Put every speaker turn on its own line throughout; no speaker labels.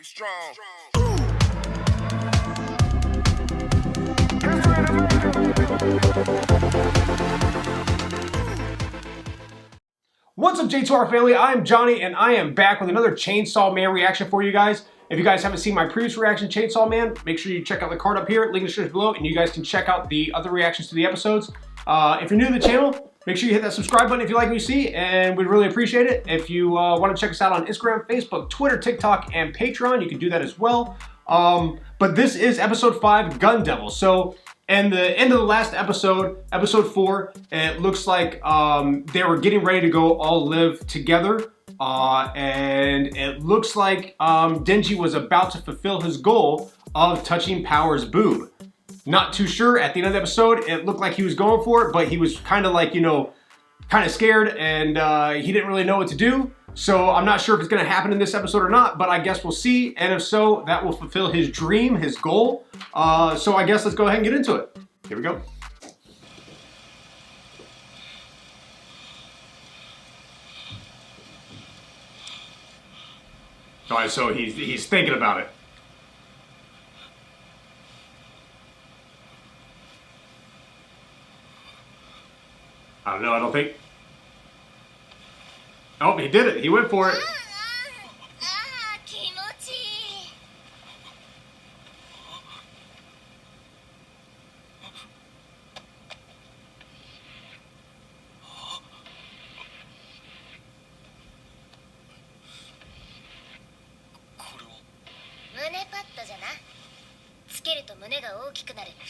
Be strong.
What's up, J2R family? I'm Johnny, and I am back with another Chainsaw Man reaction for you guys. If you guys haven't seen my previous reaction, Chainsaw Man, make sure you check out the card up here, link in the description below, and you guys can check out the other reactions to the episodes. If you're new to the channel, make sure you hit that subscribe button if you like what you see, and we'd really appreciate it. If you want to check us out on Instagram, Facebook, Twitter, TikTok, and Patreon, you can do that as well. But this is episode 5, Gun Devil. So, and the end of the last episode, episode 4, it looks like they were getting ready to go all live together. And it looks like Denji was about to fulfill his goal of touching Power's boob. Not too sure. At the end of the episode, it looked like he was going for it, but he was kind of like, you know, kind of scared, and he didn't really know what to do. So I'm not sure if it's going to happen in this episode or not, but I guess we'll see. And if so, that will fulfill his dream, his goal. So I guess let's go ahead and get into it. Here we go. All right, so he's thinking about it. I don't know, I don't think. Oh, he did it. He went for it.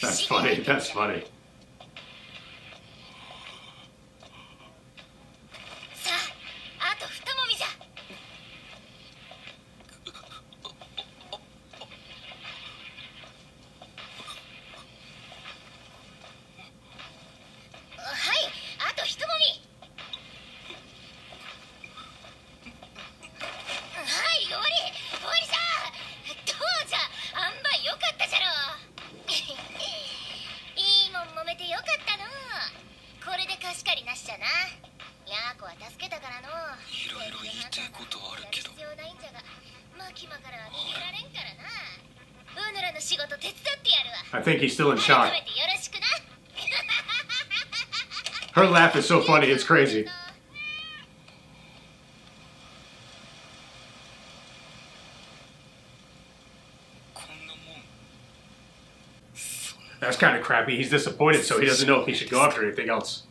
That's funny. That's funny. I think he's still in shock. Her laugh is so funny, it's crazy. That's kind of crappy. He's disappointed, so he doesn't know if he should go after anything else.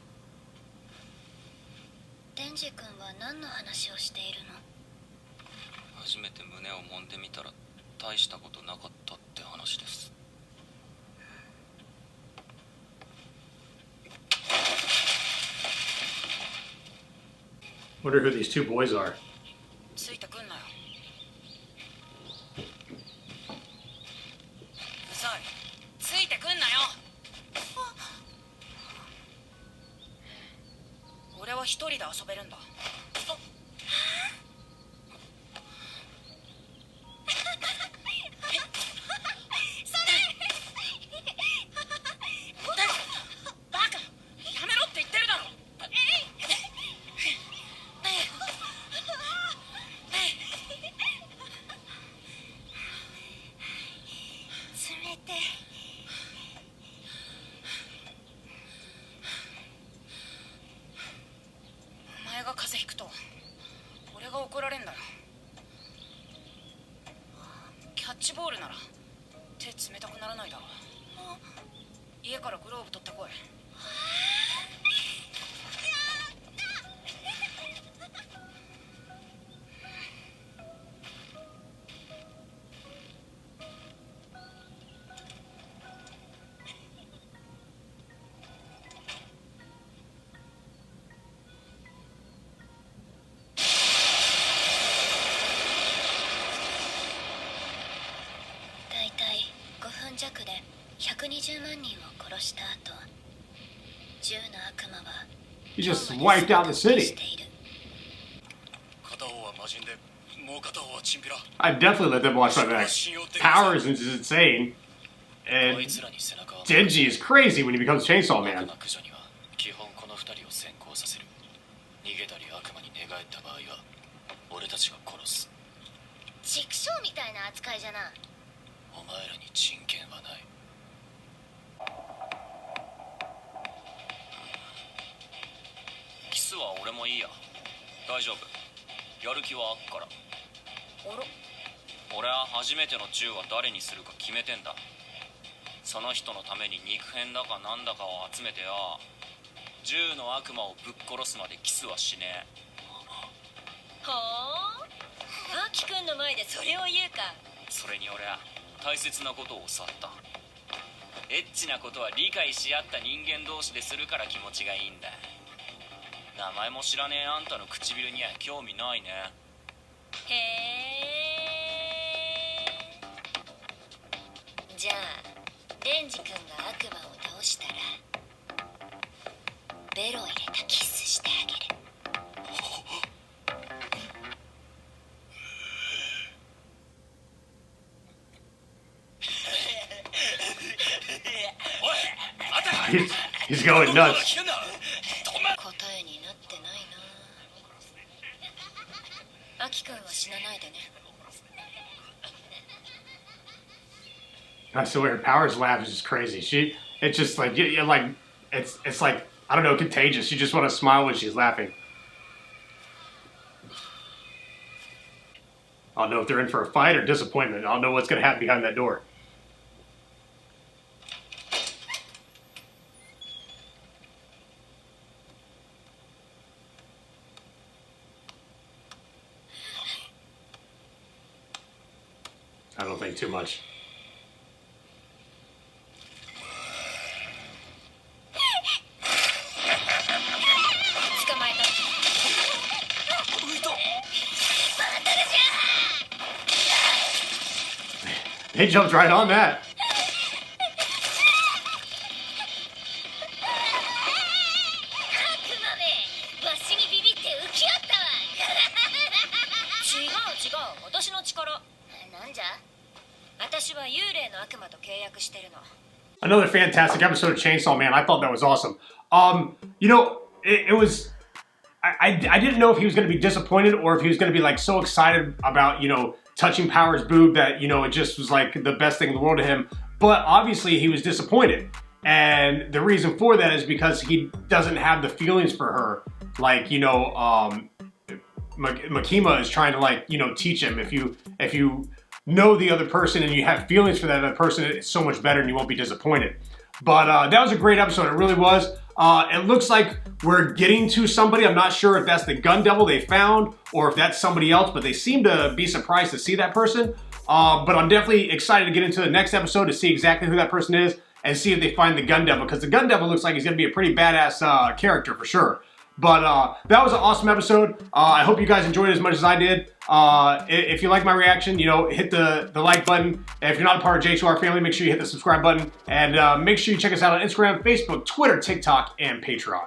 Wonder who these two boys are. He just wiped out the city. I'd definitely let them watch my back. Power is just insane. And Denji is crazy when he becomes Chainsaw Man.
将みたいな扱いじゃな。
お前らに人権はない。キスは俺もいいや。大丈夫。やる気はあっから。俺は初めての銃は誰にするか決めてんだ。その人のために肉片だかなんだかを集めてよ。銃の悪魔をぶっ殺すまでキスはしねえ。
はあ、アキ君の前でそれを言うか。
それに俺は大切なことを教わった。エッチなことは理解し合った人間同士でするから気持ちがいいんだ。名前も知らねえあんたの唇には興味ないね。
へえ。じゃあレンジ君が悪魔を倒したらベロを入れたキスしてあげる。
He's going nuts.
答えになってないな。アキ君は死なないでね。
I swear, Power's laugh is just crazy. It's just like, it's like, I don't know, contagious. You just want to smile when she's laughing. I don't know if they're in for a fight or disappointment. I don't know what's going to happen behind that door. I don't think too much. He jumped right on that. Another fantastic episode of Chainsaw Man. I thought that was awesome. You know, it was... I didn't know if he was going to be disappointed or if he was going to be like so excited about, you know, touching Power's boob that, you know, it just was like the best thing in the world to him. But obviously he was disappointed. And the reason for that is because he doesn't have the feelings for her. Like, you know, Makima is trying to, like, you know, teach him. If you know the other person and you have feelings for that other person, it's so much better and you won't be disappointed. But that was a great episode. It really was. It looks like we're getting to somebody. I'm not sure if that's the gun devil they found or if that's somebody else, but they seem to be surprised to see that person. But I'm definitely excited to get into the next episode to see exactly who that person is and see if they find the gun devil, because the gun devil looks like he's going to be a pretty badass character for sure. But that was an awesome episode. I hope you guys enjoyed it as much as I did. If you like my reaction, you know, hit the like button. And if you're not a part of J2R family, make sure you hit the subscribe button. And make sure you check us out on Instagram, Facebook, Twitter, TikTok, and Patreon.